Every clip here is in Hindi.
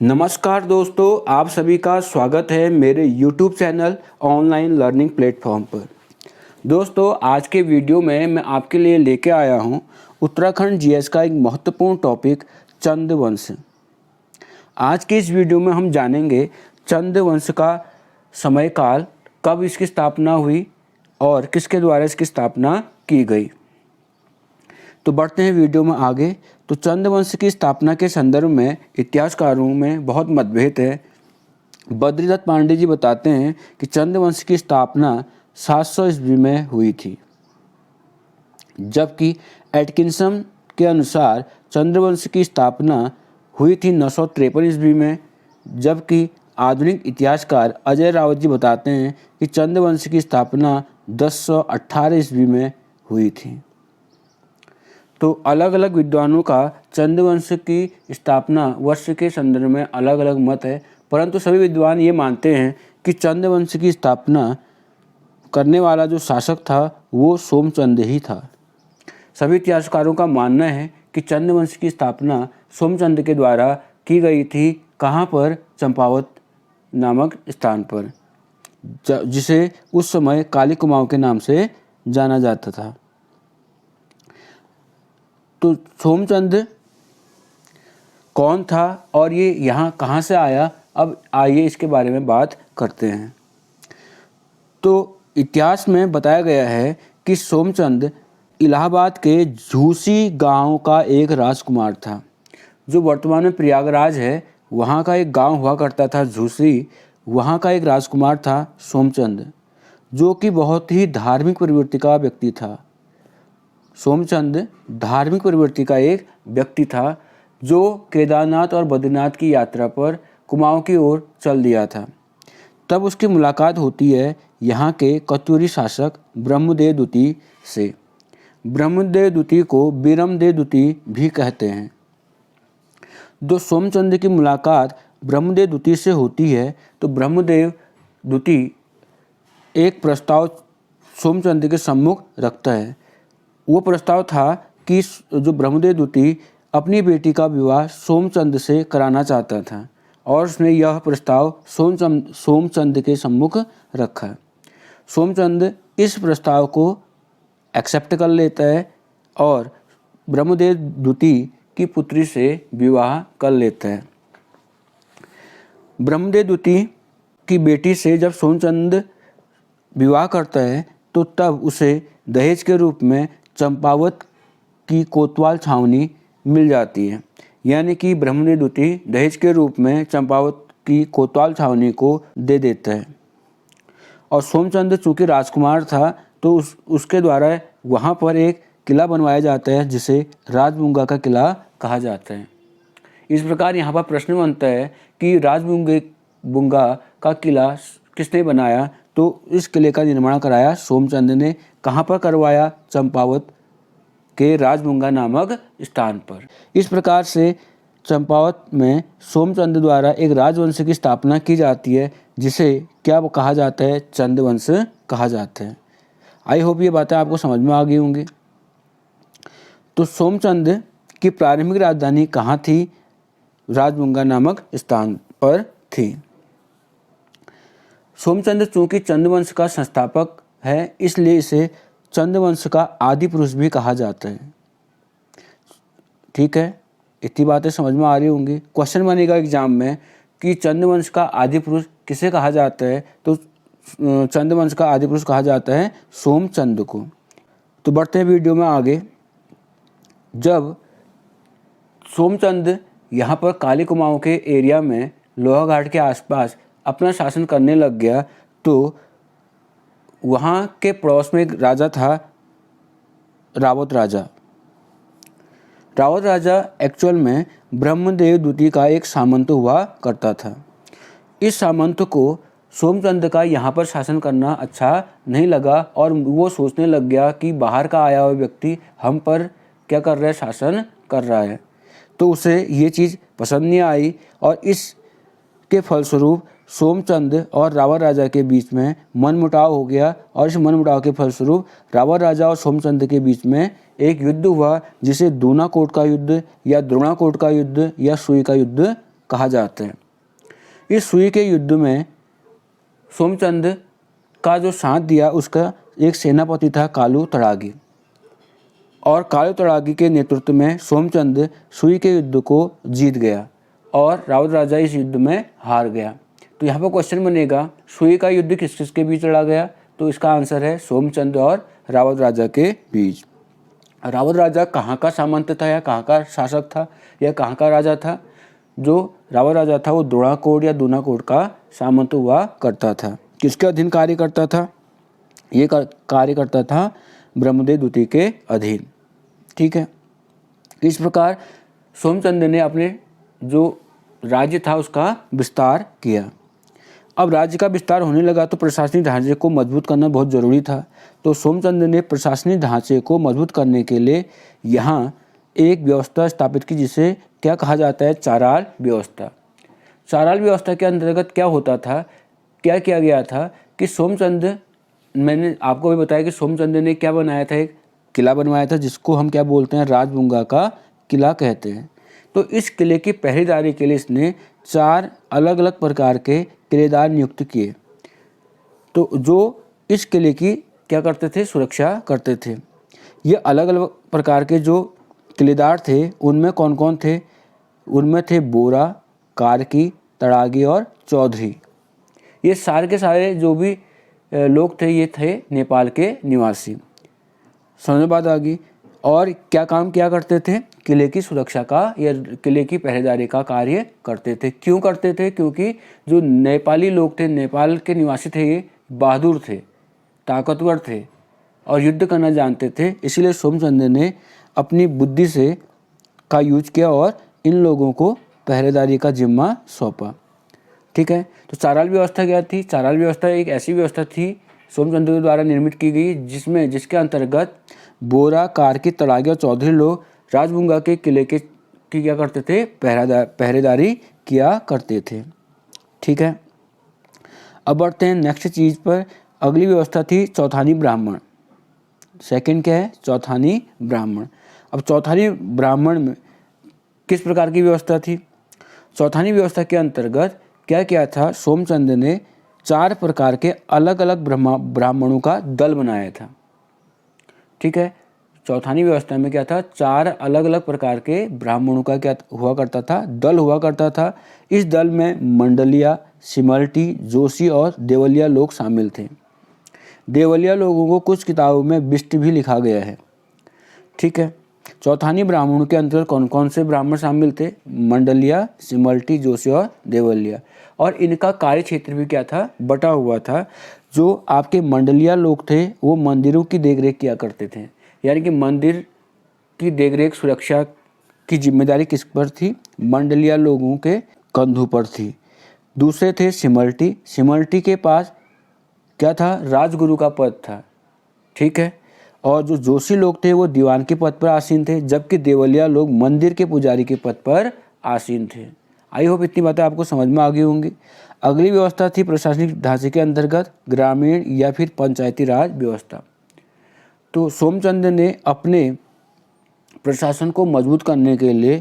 नमस्कार दोस्तों, आप सभी का स्वागत है मेरे YouTube channel online learning platform पर। दोस्तों, आज के वीडियो में मैं आपके लिए लेके आया हूं उत्तराखंड जीएस का एक महत्वपूर्ण टॉपिक चंद वंश। आज के इस वीडियो में हम जानेंगे चंद वंश का समय काल, कब इसकी स्थापना हुई और किसके द्वारा इसकी स्थापना की गई। तो बढ़ते हैं वीडियो में आगे। तो चंद वंश की स्थापना के संदर्भ में इतिहासकारों में बहुत मतभेद है। बद्रीदत्त पांडे जी बताते हैं कि चंद वंश की स्थापना 700 ईस्वी में हुई थी, जबकि एटकिंसन के अनुसार चंद्रवंश की स्थापना हुई थी 953 ईस्वी में। जबकि आधुनिक इतिहासकार अजय रावत जी बताते हैं कि चंद्रवंश की स्थापना 1018 ईस्वी में हुई थी। तो अलग अलग विद्वानों का चंद्रवंश की स्थापना वर्ष के संदर्भ में अलग अलग मत है, परंतु सभी विद्वान ये मानते हैं कि चंद्रवंश की स्थापना करने वाला जो शासक था वो सोमचंद ही था। सभी इतिहासकारों का मानना है कि चंद्रवंश की स्थापना सोमचंद के द्वारा की गई थी। कहाँ पर? चंपावत नामक स्थान पर, जिसे उस समय काली कुमाऊं के नाम से जाना जाता था। तो सोमचंद कौन था और ये यहाँ कहाँ से आया, अब आइए इसके बारे में बात करते हैं। तो इतिहास में बताया गया है कि सोमचंद इलाहाबाद के झूसी गांव का एक राजकुमार था। जो वर्तमान में प्रयागराज है, वहाँ का एक गांव हुआ करता था झूसी। वहाँ का एक राजकुमार था सोमचंद, जो कि बहुत ही धार्मिक प्रवृत्ति का व्यक्ति था। सोमचंद धार्मिक प्रवृत्ति का एक व्यक्ति था, जो केदारनाथ और बद्रीनाथ की यात्रा पर कुमाऊं की ओर चल दिया था। तब उसकी मुलाकात होती है यहाँ के कत्यूरी शासक ब्रह्मदेव द्वितीय से। ब्रह्मदेव द्वितीय को बीरमदेव द्वितीय भी कहते हैं। जो सोमचंद की मुलाकात ब्रह्मदेव द्वितीय से होती है, तो ब्रह्मदेव द्वितीय एक प्रस्ताव सोमचंद के सम्मुख रखता है। वो प्रस्ताव था कि जो ब्रह्मदेव द्वितीय अपनी बेटी का विवाह सोमचंद से कराना चाहता था, और उसने यह प्रस्ताव सोमचंद के सम्मुख रखा। सोमचंद इस प्रस्ताव को एक्सेप्ट कर लेता है और ब्रह्मदेव द्वितीय की पुत्री से विवाह कर लेता है। ब्रह्मदेव द्वितीय की बेटी से जब सोमचंद विवाह करता है, तो तब उसे दहेज के रूप में चंपावत की कोतवाल छावनी मिल जाती है। यानी कि ब्रह्मदेव द्वितीय दहेज के रूप में चंपावत की कोतवाल छावनी को दे देता है। और सोमचंद चूँकि राजकुमार था, तो उसके द्वारा वहाँ पर एक किला बनवाया जाता है, जिसे राजबुंगा का किला कहा जाता है। इस प्रकार यहाँ पर प्रश्न बनता है कि राजबुंगा का किला किसने बनाया? तो इस किले का निर्माण कराया सोमचंद ने। कहाँ पर करवाया? चंपावत के राजबुंगा नामक स्थान पर। इस प्रकार से चंपावत में सोमचंद द्वारा एक राजवंश की स्थापना की जाती है, जिसे क्या कहा जाता है? चंद्रवंश कहा जाता है। आई होप ये बातें आपको समझ में आ गई होंगी। तो सोमचंद की प्रारंभिक राजधानी कहाँ थी? राजबुंगा नामक स्थान पर थी। सोमचंद चूँकि चंद्रवंश का संस्थापक है, इसलिए इसे चंद्रवंश का आदि पुरुष भी कहा जाता है। ठीक है, इतनी बातें समझ में आ रही होंगी। क्वेश्चन बनेगा एग्जाम में कि चंद्रवंश का आदि पुरुष किसे कहा जाता है? तो चंद्रवंश का आदि पुरुष कहा जाता है सोमचंद को। तो बढ़ते हैं वीडियो में आगे। जब सोमचंद यहाँ पर काली कुमाऊं के एरिया में लोहाघाट के आसपास अपना शासन करने लग गया, तो वहाँ के पड़ोस में एक राजा था, रावत राजा। रावत राजा एक्चुअल में ब्रह्मदेव द्वितीय का एक सामंत हुआ करता था। इस सामंत को सोमचंद का यहाँ पर शासन करना अच्छा नहीं लगा, और वो सोचने लग गया कि बाहर का आया हुआ व्यक्ति हम पर क्या कर रहा है? शासन कर रहा है। तो उसे ये चीज़ पसंद नहीं आई, और इसके फलस्वरूप सोमचंद और रावत राजा के बीच में मनमुटाव हो गया। और इस मनमुटाव के फलस्वरूप रावत राजा और सोमचंद के बीच में एक युद्ध हुआ, जिसे दूनाकोट का युद्ध या द्रोणाकोट का युद्ध या सुई का युद्ध कहा जाता है। इस सुई के युद्ध में सोमचंद का जो साथ दिया उसका एक सेनापति था कालू तड़ागी, और कालू तड़ागी के नेतृत्व में सोमचंद सुई के युद्ध को जीत गया और रावत राजा इस युद्ध में हार गया। तो यहाँ पर क्वेश्चन बनेगा सुई का युद्ध किस किस के बीच लड़ा गया, तो इसका आंसर है सोमचंद और रावत राजा के बीच। रावत राजा कहाँ का सामंत था या कहाँ का शासक था या कहाँ का राजा था? जो रावत राजा था वो द्रोणाकोट या दूनाकोट का सामंत हुआ करता था। किसके अधीन कार्य करता था? ये कार्य करता था ब्रह्मदेव द्वितीय के अधीन। ठीक है, इस प्रकार सोमचंद ने अपने जो राज्य था उसका विस्तार किया। अब राज्य का विस्तार होने लगा तो प्रशासनिक ढांचे को मजबूत करना बहुत ज़रूरी था। तो सोमचंद ने प्रशासनिक ढांचे को मजबूत करने के लिए यहाँ एक व्यवस्था स्थापित की जिसे क्या कहा जाता है? चाराल व्यवस्था। चाराल व्यवस्था के अंतर्गत क्या होता था, क्या किया गया था कि सोमचंद, मैंने आपको भी बताया कि सोमचंद ने क्या बनाया था? एक किला बनवाया था जिसको हम क्या बोलते हैं? राजबुंगा का किला कहते हैं। तो इस किले की पहरेदारी के लिए इसने 4 अलग अलग प्रकार के किलेदार नियुक्त किए, तो जो इस किले की क्या करते थे? सुरक्षा करते थे। ये अलग अलग प्रकार के जो किलेदार थे उनमें कौन कौन थे? उनमें थे बोरा, कार्की, तड़ागी और चौधरी। ये सारे के सारे जो भी लोग थे ये थे नेपाल के निवासी। समझ बात आ गई। और क्या काम किया करते थे? किले की सुरक्षा का या किले की पहरेदारी का कार्य करते थे। क्यों करते थे? क्योंकि जो नेपाली लोग थे, नेपाल के निवासी थे, ये बहादुर थे, ताकतवर थे और युद्ध करना जानते थे। इसीलिए सोमचंद ने अपनी बुद्धि से का यूज किया और इन लोगों को पहरेदारी का जिम्मा सौंपा। ठीक है, तो चाराल व्यवस्था क्या थी? चाराल व्यवस्था एक ऐसी व्यवस्था थी सोमचंद के द्वारा निर्मित की गई जिसके अंतर्गत बोरा, कार्की, तड़ागी और चौधरी लोग राजबुंगा के किले की क्या करते थे? पहरेदारी किया करते थे। ठीक है, अब बढ़ते हैं नेक्स्ट चीज़ पर। अगली व्यवस्था थी चौथानी ब्राह्मण। सेकंड क्या है? चौथानी ब्राह्मण। अब चौथानी ब्राह्मण में किस प्रकार की व्यवस्था थी? चौथानी व्यवस्था के अंतर्गत क्या किया था? सोमचंद ने 4 प्रकार के अलग अलग ब्राह्मणों का दल बनाया था। ठीक है, चौथानी व्यवस्था में क्या था? 4 अलग अलग प्रकार के ब्राह्मणों का क्या हुआ करता था? दल हुआ करता था। इस दल में मंडलिया, सिमल्टी, जोशी और देवलिया लोग शामिल थे। देवलिया लोगों को कुछ किताबों में बिष्ट भी लिखा गया है। ठीक है, चौथानी ब्राह्मणों के अंतर्गत कौन कौन से ब्राह्मण शामिल थे? मंडलिया, सिमल्टी, जोशी और देवलिया। और इनका कार्य क्षेत्र भी क्या था? बटा हुआ था। जो आपके मंडलिया लोग थे वो मंदिरों की देखरेख किया करते थे, यानी कि मंदिर की देखरेख सुरक्षा की जिम्मेदारी किस पर थी? मंडलिया लोगों के कंधों पर थी। दूसरे थे सिमल्टी। सिमल्टी के पास क्या था? राजगुरु का पद था। ठीक है, और जो जोशी लोग थे वो दीवान के पद पर आसीन थे, जबकि देवलिया लोग मंदिर के पुजारी के पद पर आसीन थे। आई होप इतनी बातें आपको समझ में आ गई होंगी। अगली व्यवस्था थी प्रशासनिक ढांचे के अंतर्गत ग्रामीण या फिर पंचायती राज व्यवस्था। तो सोमचंद ने अपने प्रशासन को मजबूत करने के लिए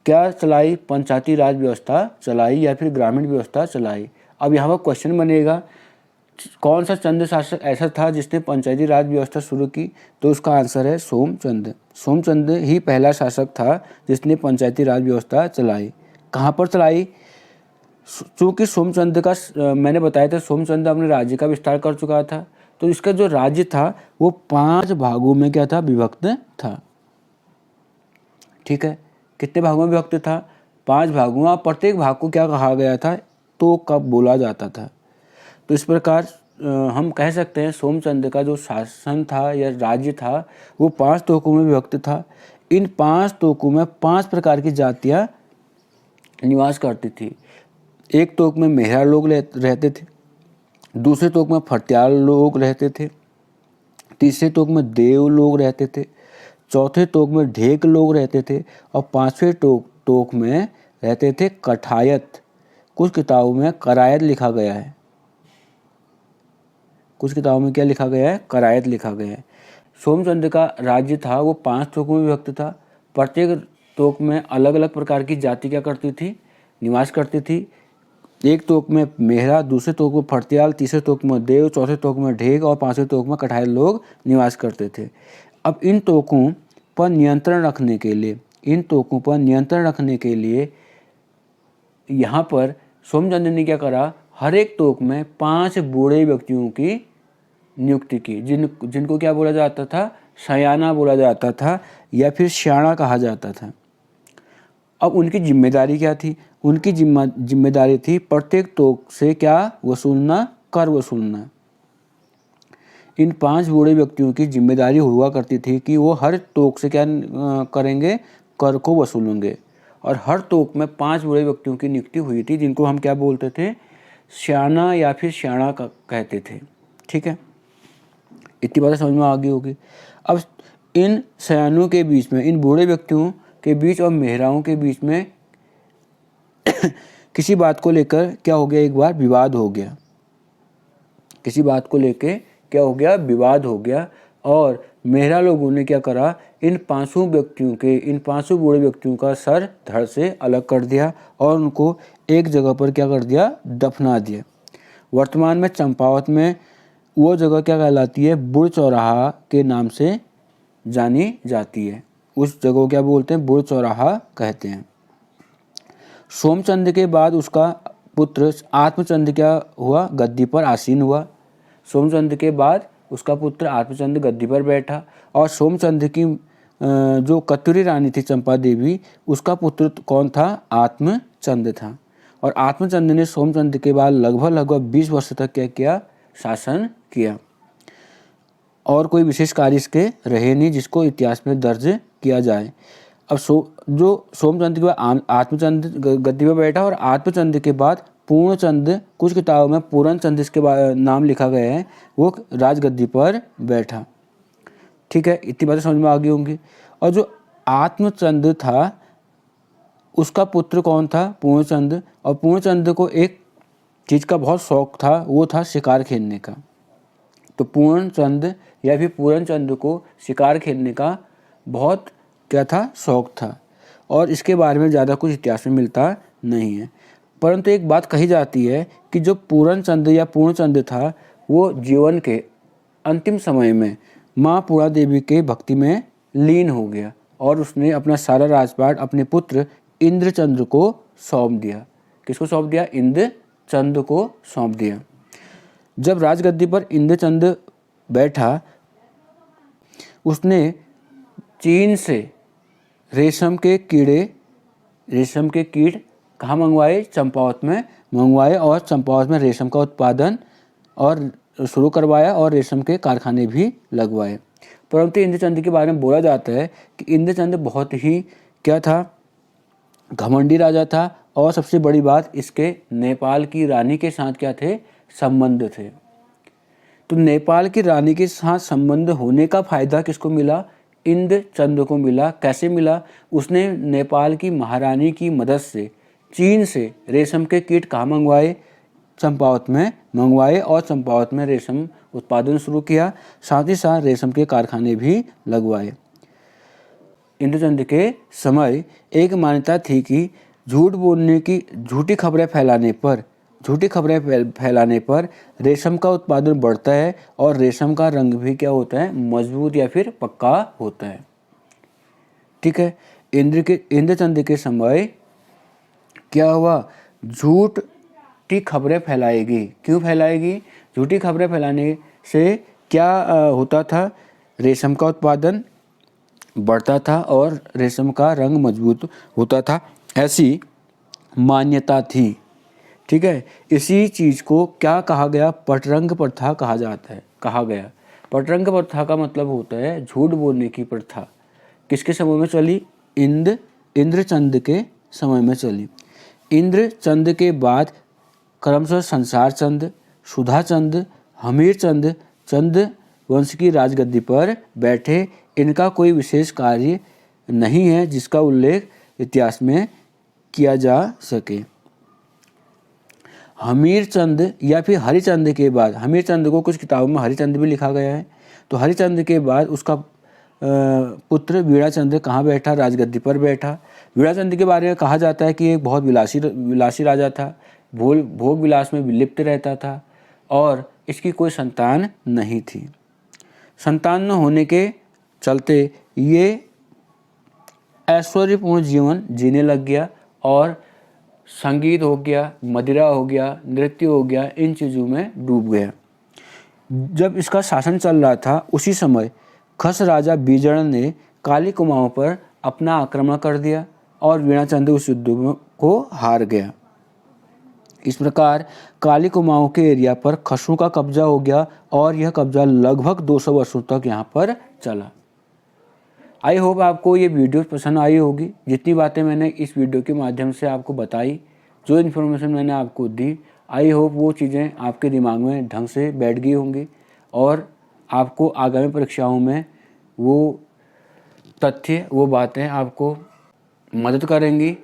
क्या चलाई? पंचायती राज व्यवस्था चलाई या फिर ग्रामीण व्यवस्था चलाई। अब यहाँ पर क्वेश्चन बनेगा कौन सा चंद शासक ऐसा था जिसने पंचायती राज व्यवस्था शुरू की? तो उसका आंसर है सोमचंद। सोमचंद ही पहला शासक था जिसने पंचायती राज व्यवस्था चलाई। कहाँ पर चलाई? चूँकि सोमचंद का मैंने बताया था सोमचंद अपने राज्य का विस्तार कर चुका था, तो इसका जो राज्य था वो 5 भागों में क्या था? विभक्त था। ठीक है, कितने भागों में विभक्त था? 5 भागों। और प्रत्येक भाग को क्या कहा गया था? तो कब बोला जाता था। तो इस प्रकार हम कह सकते हैं सोमचंद का जो शासन था या राज्य था वो 5 तोकों में विभक्त था। इन 5 तोकों में 5 प्रकार की जातियाँ निवास करती थी। एक तोक में मेहरा लोग रहते थे, दूसरे तोक में फटियाल लोग रहते थे, तीसरे तोक में देव लोग रहते थे, चौथे तोक में ढेक लोग रहते थे और 5वें तोक में रहते थे कठायत। कुछ किताबों में करायत लिखा गया है। कुछ किताबों में क्या लिखा गया है? करायत लिखा गया है। सोमचंद का राज्य था वो 5 तोकों में विभक्त था। प्रत्येक तोक में अलग अलग प्रकार की जाति क्या करती थी? निवास करती थी। एक तोक में मेहरा, दूसरे तोक में फड़तियाल, तीसरे तोक में देव, चौथे तोक में ढेग और पांचवें तोक में कठायल लोग निवास करते थे। अब इन तोकों पर नियंत्रण रखने के लिए यहाँ पर सोमचंद ने क्या करा, हर एक तोक में 5 बूढ़े व्यक्तियों की नियुक्ति की, जिनको क्या बोला जाता था, सयाना बोला जाता था या फिर श्याणा कहा जाता था। अब उनकी जिम्मेदारी क्या थी? उनकी जिम्मेदारी थी प्रत्येक तोक से क्या वसूलना, कर वसूलना। इन 5 बूढ़े व्यक्तियों की जिम्मेदारी हुआ करती थी कि वो हर तोक से क्या करेंगे, कर को वसूलेंगे। और हर तोक में 5 बूढ़े व्यक्तियों की नियुक्ति हुई थी, जिनको हम क्या बोलते थे, श्याना या फिर श्याणा कहते थे। ठीक है, इतनी बातें समझ में आ गई होगी। अब इन सयानों के बीच में, इन बूढ़े व्यक्तियों के बीच और मेहराओं के बीच में किसी बात को लेकर क्या हो गया, एक बार विवाद हो गया। किसी बात को लेकर क्या हो गया, विवाद हो गया। और मेहरा लोगों ने क्या करा, इन 5 बूढ़े व्यक्तियों का सर धड़ से अलग कर दिया और उनको एक जगह पर क्या कर दिया, दफना दिया। वर्तमान में चंपावत में वो जगह क्या कहलाती है, बुढ़ चौराहा के नाम से जानी जाती है। उस जगह को क्या बोलते हैं, बुढ़ चौराहा कहते हैं। सोमचंद के बाद उसका पुत्र आत्मचंद क्या हुआ, गद्दी पर आसीन हुआ। सोमचंद के बाद उसका पुत्र आत्मचंद गद्दी पर बैठा। और सोमचंद की जो कतुरी रानी थी चंपा देवी, उसका पुत्र कौन था, आत्मचंद था। और आत्मचंद ने सोमचंद के बाद लगभग 20 वर्ष तक क्या किया, शासन किया। और कोई विशेष कार्य इसके रहे नहीं जिसको इतिहास में दर्ज किया जाए। अब जो सोमचंद के बाद आत्मचंद गद्दी पर बैठा, और आत्मचंद के बाद पूर्णचंद, कुछ किताबों में पूर्णचंद इसके नाम लिखा गया है, वो राजगद्दी पर बैठा। ठीक है, इतनी बातें समझ में आ गई होंगी। और जो आत्मचंद था उसका पुत्र कौन था, पूर्णचंद। और पूर्णचंद को एक चीज़ का बहुत शौक था, वो था शिकार खेलने का। तो पूर्णचंद या फिर पूर्णचंद को शिकार खेलने का बहुत क्या था, शौक था। और इसके बारे में ज़्यादा कुछ इतिहास में मिलता नहीं है। परंतु एक बात कही जाती है कि जो पूर्णचंद या पूर्णचंद था, वो जीवन के अंतिम समय में माँ पूर्णा देवी के भक्ति में लीन हो गया और उसने अपना सारा राजपाट अपने पुत्र इंद्रचंद को सौंप दिया। किसको सौंप दिया, इंद्रचंद को सौंप दिया। जब राजगद्दी पर इंद्रचंद बैठा, उसने चीन से रेशम के कीट कहाँ मंगवाए, चंपावत में मंगवाए। और चंपावत में रेशम का उत्पादन और शुरू करवाया और रेशम के कारखाने भी लगवाए। परंतु इंद्रचंद के बारे में बोला जाता है कि इंद्रचंद बहुत ही क्या था, घमंडी राजा था। और सबसे बड़ी बात, इसके नेपाल की रानी के साथ क्या थे, संबंध थे। तो नेपाल की रानी के साथ संबंध होने का फायदा किसको मिला, इंद्रचंद को मिला। कैसे मिला, उसने नेपाल की महारानी की मदद से चीन से रेशम के कीट कहाँ मंगवाए, चंपावत में मंगवाए और चंपावत में रेशम उत्पादन शुरू किया। साथ ही साथ रेशम के कारखाने भी लगवाए। इंद्रचंद के समय एक मान्यता थी कि झूठी खबरें फैलाने पर रेशम का उत्पादन बढ़ता है और रेशम का रंग भी क्या होता है, मजबूत या फिर पक्का होता है। ठीक है, इंद्रचंद के समय क्या हुआ, झूठी खबरें फैलाएगी। क्यों फैलाएगी, झूठी खबरें फैलाने से क्या होता था, रेशम का उत्पादन बढ़ता था और रेशम का रंग मजबूत होता था, ऐसी मान्यता थी। ठीक है, इसी चीज़ को क्या कहा गया, पटरंग प्रथा कहा गया। पटरंग प्रथा का मतलब होता है झूठ बोलने की प्रथा। किसके समय में चली, इंद्रचंद के समय में चली। इंद्रचंद के बाद क्रमशः संसारचंद, सुधाचंद, हमीरचंद चंद वंश की राजगद्दी पर बैठे। इनका कोई विशेष कार्य नहीं है जिसका उल्लेख इतिहास में किया जा सके। हमीरचंद या फिर हरिचंद के बाद, हमीरचंद को कुछ किताबों में हरिचंद भी लिखा गया है, तो हरिचंद के बाद उसका पुत्र वीणाचंद्र कहाँ बैठा? राजगद्दी पर बैठा। वीणाचंद्र के बारे में कहा जाता है कि एक बहुत विलासी राजा था, भोग विलास में लिप्त रहता था और इसकी कोई संतान नहीं थी। संतान न होने के चलते ये ऐश्वर्यपूर्ण जीवन जीने लग गया और संगीत हो गया, मदिरा हो गया, नृत्य हो गया, इन चीज़ों में डूब गया। जब इसका शासन चल रहा था उसी समय खस राजा बीजड़ ने काली कुमाऊं पर अपना आक्रमण कर दिया और वीणाचंद्र उस युद्ध को हार गया। इस प्रकार काली कुमाऊं के एरिया पर खसों का कब्जा हो गया और यह कब्जा लगभग 200 वर्षों तक यहाँ पर चला। आई होप आपको ये वीडियो पसंद आई होगी। जितनी बातें मैंने इस वीडियो के माध्यम से आपको बताई, जो इन्फॉर्मेशन मैंने आपको दी, आई होप वो चीज़ें आपके दिमाग में ढंग से बैठ गई होंगी और आपको आगामी परीक्षाओं में वो तथ्य, वो बातें आपको मदद करेंगी